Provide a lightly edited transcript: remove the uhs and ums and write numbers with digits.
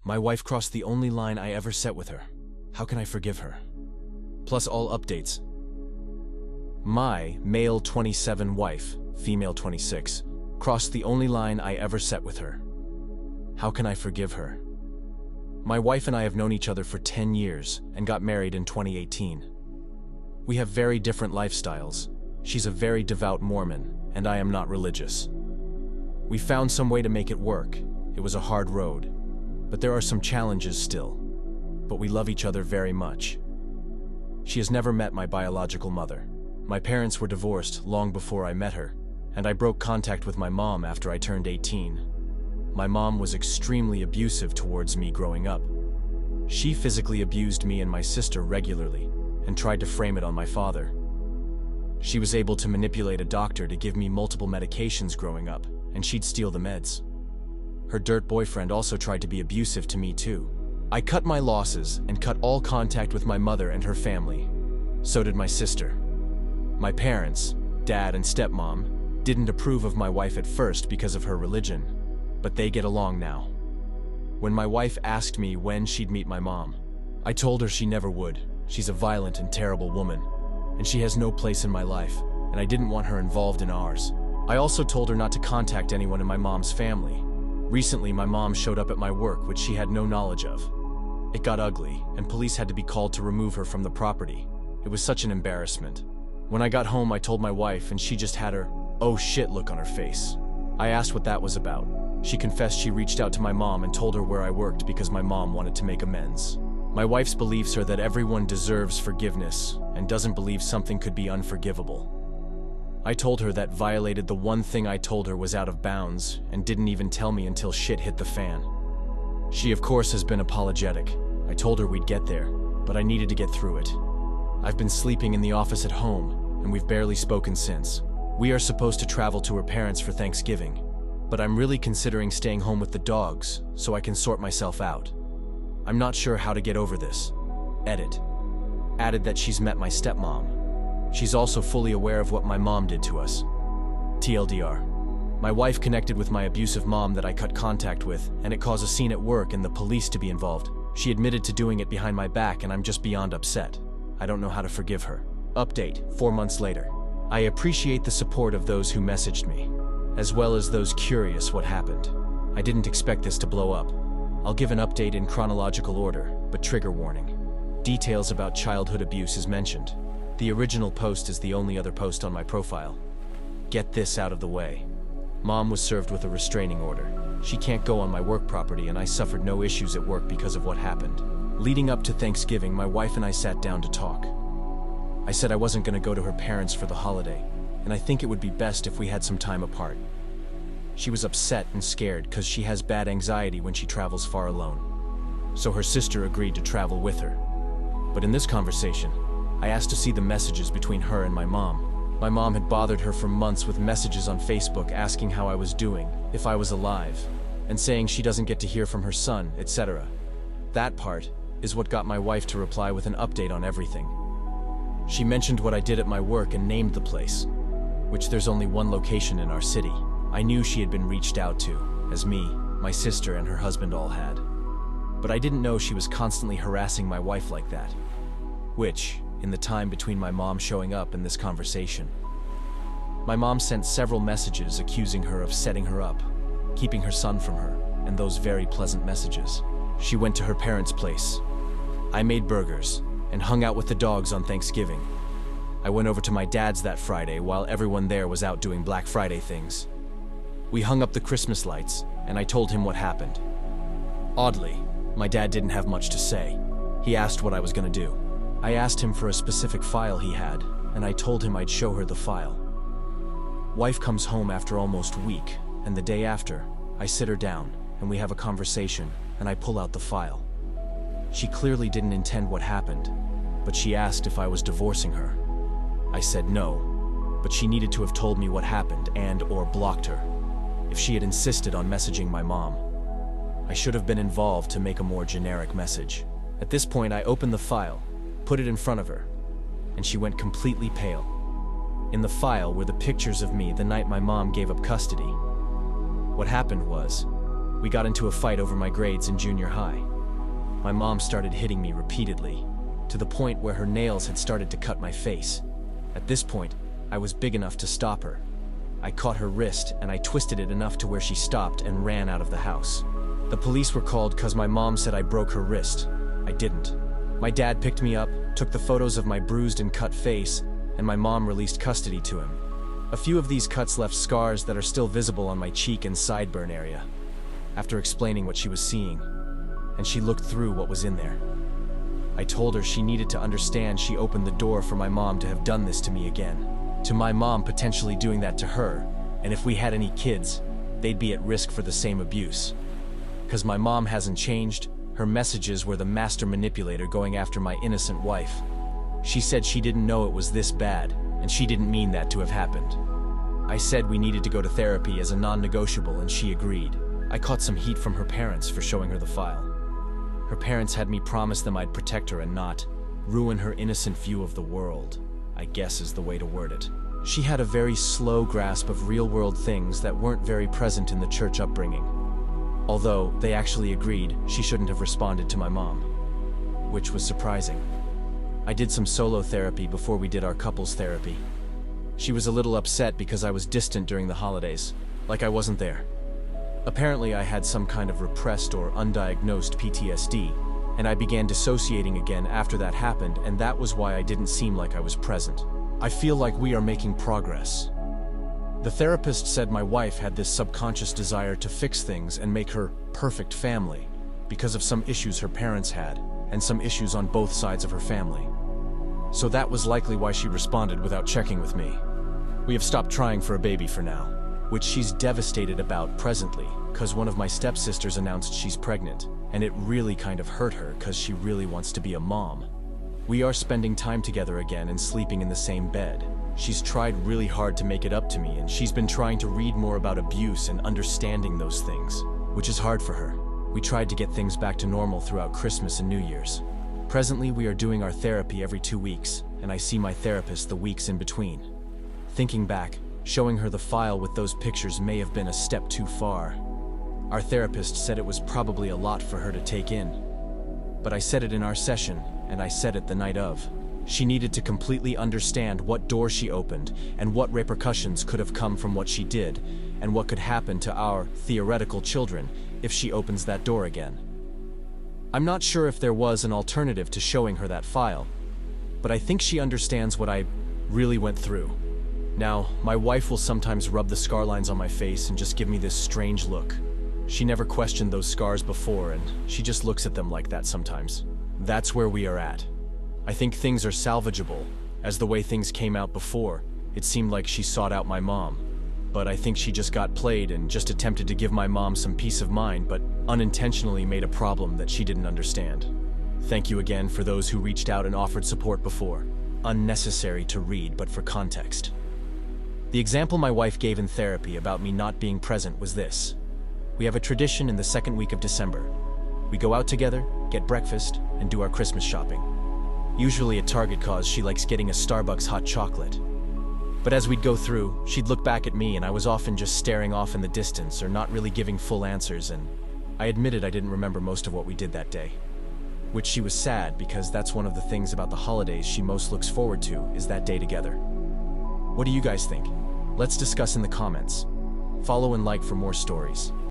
My wife crossed the only line I ever set with her. How can I forgive her? Plus all updates. My male 27 wife, female 26, crossed the only line I ever set with her. How can I forgive her? My wife and I have known each other for 10 years and got married in 2018. We have very different lifestyles. She's a very devout Mormon, and I am not religious. We found some way to make it work. It was a hard road, but there are some challenges still. But we love each other very much. She has never met my biological mother. My parents were divorced long before I met her, and I broke contact with my mom after I turned 18. My mom was extremely abusive towards me growing up. She physically abused me and my sister regularly and tried to frame it on my father. She was able to manipulate a doctor to give me multiple medications growing up, and she'd steal the meds. Her dirt boyfriend also tried to be abusive to me too. I cut my losses and cut all contact with my mother and her family. So did my sister. My parents, dad and stepmom, didn't approve of my wife at first because of her religion, but they get along now. When my wife asked me when she'd meet my mom, I told her she never would. She's a violent and terrible woman, and she has no place in my life, and I didn't want her involved in ours. I also told her not to contact anyone in my mom's family. Recently, my mom showed up at my work, which she had no knowledge of. It got ugly, and police had to be called to remove her from the property. It was such an embarrassment. When I got home, I told my wife, and she just had her "oh shit" look on her face. I asked what that was about. She confessed she reached out to my mom and told her where I worked because my mom wanted to make amends. My wife's beliefs are that everyone deserves forgiveness and doesn't believe something could be unforgivable. I told her that violated the one thing I told her was out of bounds and didn't even tell me until shit hit the fan. She, of course, has been apologetic. I told her we'd get there, but I needed to get through it. I've been sleeping in the office at home, and we've barely spoken since. We are supposed to travel to her parents for Thanksgiving, but I'm really considering staying home with the dogs so I can sort myself out. I'm not sure how to get over this. Edit. Added that she's met my stepmom. She's also fully aware of what my mom did to us. TLDR. My wife connected with my abusive mom that I cut contact with, and it caused a scene at work and the police to be involved. She admitted to doing it behind my back, and I'm just beyond upset. I don't know how to forgive her. Update, 4 months later. I appreciate the support of those who messaged me, as well as those curious what happened. I didn't expect this to blow up. I'll give an update in chronological order, but trigger warning. Details about childhood abuse is mentioned. The original post is the only other post on my profile. Get this out of the way. Mom was served with a restraining order. She can't go on my work property, and I suffered no issues at work because of what happened. Leading up to Thanksgiving, my wife and I sat down to talk. I said I wasn't going to go to her parents for the holiday, and I think it would be best if we had some time apart. She was upset and scared because she has bad anxiety when she travels far alone. So her sister agreed to travel with her. But in this conversation, I asked to see the messages between her and my mom. My mom had bothered her for months with messages on Facebook asking how I was doing, if I was alive, and saying she doesn't get to hear from her son, etc. That part is what got my wife to reply with an update on everything. She mentioned what I did at my work and named the place, which there's only one location in our city. I knew she had been reached out to, as me, my sister, and her husband all had. But I didn't know she was constantly harassing my wife like that. Which, in the time between my mom showing up and this conversation, my mom sent several messages accusing her of setting her up, keeping her son from her, and those very pleasant messages. She went to her parents' place. I made burgers and hung out with the dogs on Thanksgiving. I went over to my dad's that Friday while everyone there was out doing Black Friday things. We hung up the Christmas lights, and I told him what happened. Oddly, my dad didn't have much to say. He asked what I was going to do. I asked him for a specific file he had, and I told him I'd show her the file. Wife comes home after almost a week, and the day after, I sit her down, and we have a conversation, and I pull out the file. She clearly didn't intend what happened, but she asked if I was divorcing her. I said no, but she needed to have told me what happened and/or blocked her. If she had insisted on messaging my mom, I should have been involved to make a more generic message. At this point, I opened the file, put it in front of her, and she went completely pale. In the file were the pictures of me the night my mom gave up custody. What happened was, We got into a fight over my grades in junior high. My mom started hitting me repeatedly, to the point where her nails had started to cut my face. At this point, I was big enough to stop her. I caught her wrist and I twisted it enough to where she stopped and ran out of the house. The police were called because my mom said I broke her wrist. I didn't. My dad picked me up, took the photos of my bruised and cut face, and my mom released custody to him. A few of these cuts left scars that are still visible on my cheek and sideburn area. After explaining what she was seeing, and she looked through what was in there. I told her she needed to understand she opened the door for my mom to have done this to me again. To my mom potentially doing that to her, and if we had any kids, they'd be at risk for the same abuse. Because my mom hasn't changed, her messages were the master manipulator going after my innocent wife. She said she didn't know it was this bad, and she didn't mean that to have happened. I said we needed to go to therapy as a non-negotiable, and she agreed. I caught some heat from her parents for showing her the file. Her parents had me promise them I'd protect her and not ruin her innocent view of the world, I guess is the way to word it. She had a very slow grasp of real-world things that weren't very present in the church upbringing. Although they actually agreed she shouldn't have responded to my mom, which was surprising. I did some solo therapy before we did our couples therapy. She was a little upset because I was distant during the holidays, like I wasn't there. Apparently I had some kind of repressed or undiagnosed PTSD, and I began dissociating again after that happened, and that was why I didn't seem like I was present. I feel like we are making progress. The therapist said my wife had this subconscious desire to fix things and make her perfect family because of some issues her parents had, and some issues on both sides of her family. So that was likely why she responded without checking with me. We have stopped trying for a baby for now, which she's devastated about presently, because one of my stepsisters announced she's pregnant, and it really kind of hurt her because she really wants to be a mom. We are spending time together again and sleeping in the same bed. She's tried really hard to make it up to me, and she's been trying to read more about abuse and understanding those things, which is hard for her. We tried to get things back to normal throughout Christmas and New Year's. Presently, we are doing our therapy every 2 weeks, and I see my therapist the weeks in between. Thinking back, showing her the file with those pictures may have been a step too far. Our therapist said it was probably a lot for her to take in. But I said it in our session, and I said it the night of. She needed to completely understand what door she opened, and what repercussions could have come from what she did, and what could happen to our theoretical children if she opens that door again. I'm not sure if there was an alternative to showing her that file, but I think she understands what I really went through. Now, my wife will sometimes rub the scar lines on my face and just give me this strange look. She never questioned those scars before, and she just looks at them like that sometimes. That's where we are at. I think things are salvageable, as the way things came out before, it seemed like she sought out my mom. But I think she just got played and just attempted to give my mom some peace of mind, but unintentionally made a problem that she didn't understand. Thank you again for those who reached out and offered support before. Unnecessary to read, but for context. The example my wife gave in therapy about me not being present was this. We have a tradition in the second week of December. We go out together, get breakfast, and do our Christmas shopping. Usually at Target cause she likes getting a Starbucks hot chocolate. But as we'd go through, she'd look back at me and I was often just staring off in the distance or not really giving full answers, and I admitted I didn't remember most of what we did that day. Which she was sad because that's one of the things about the holidays she most looks forward to is that day together. What do you guys think? Let's discuss in the comments. Follow and like for more stories.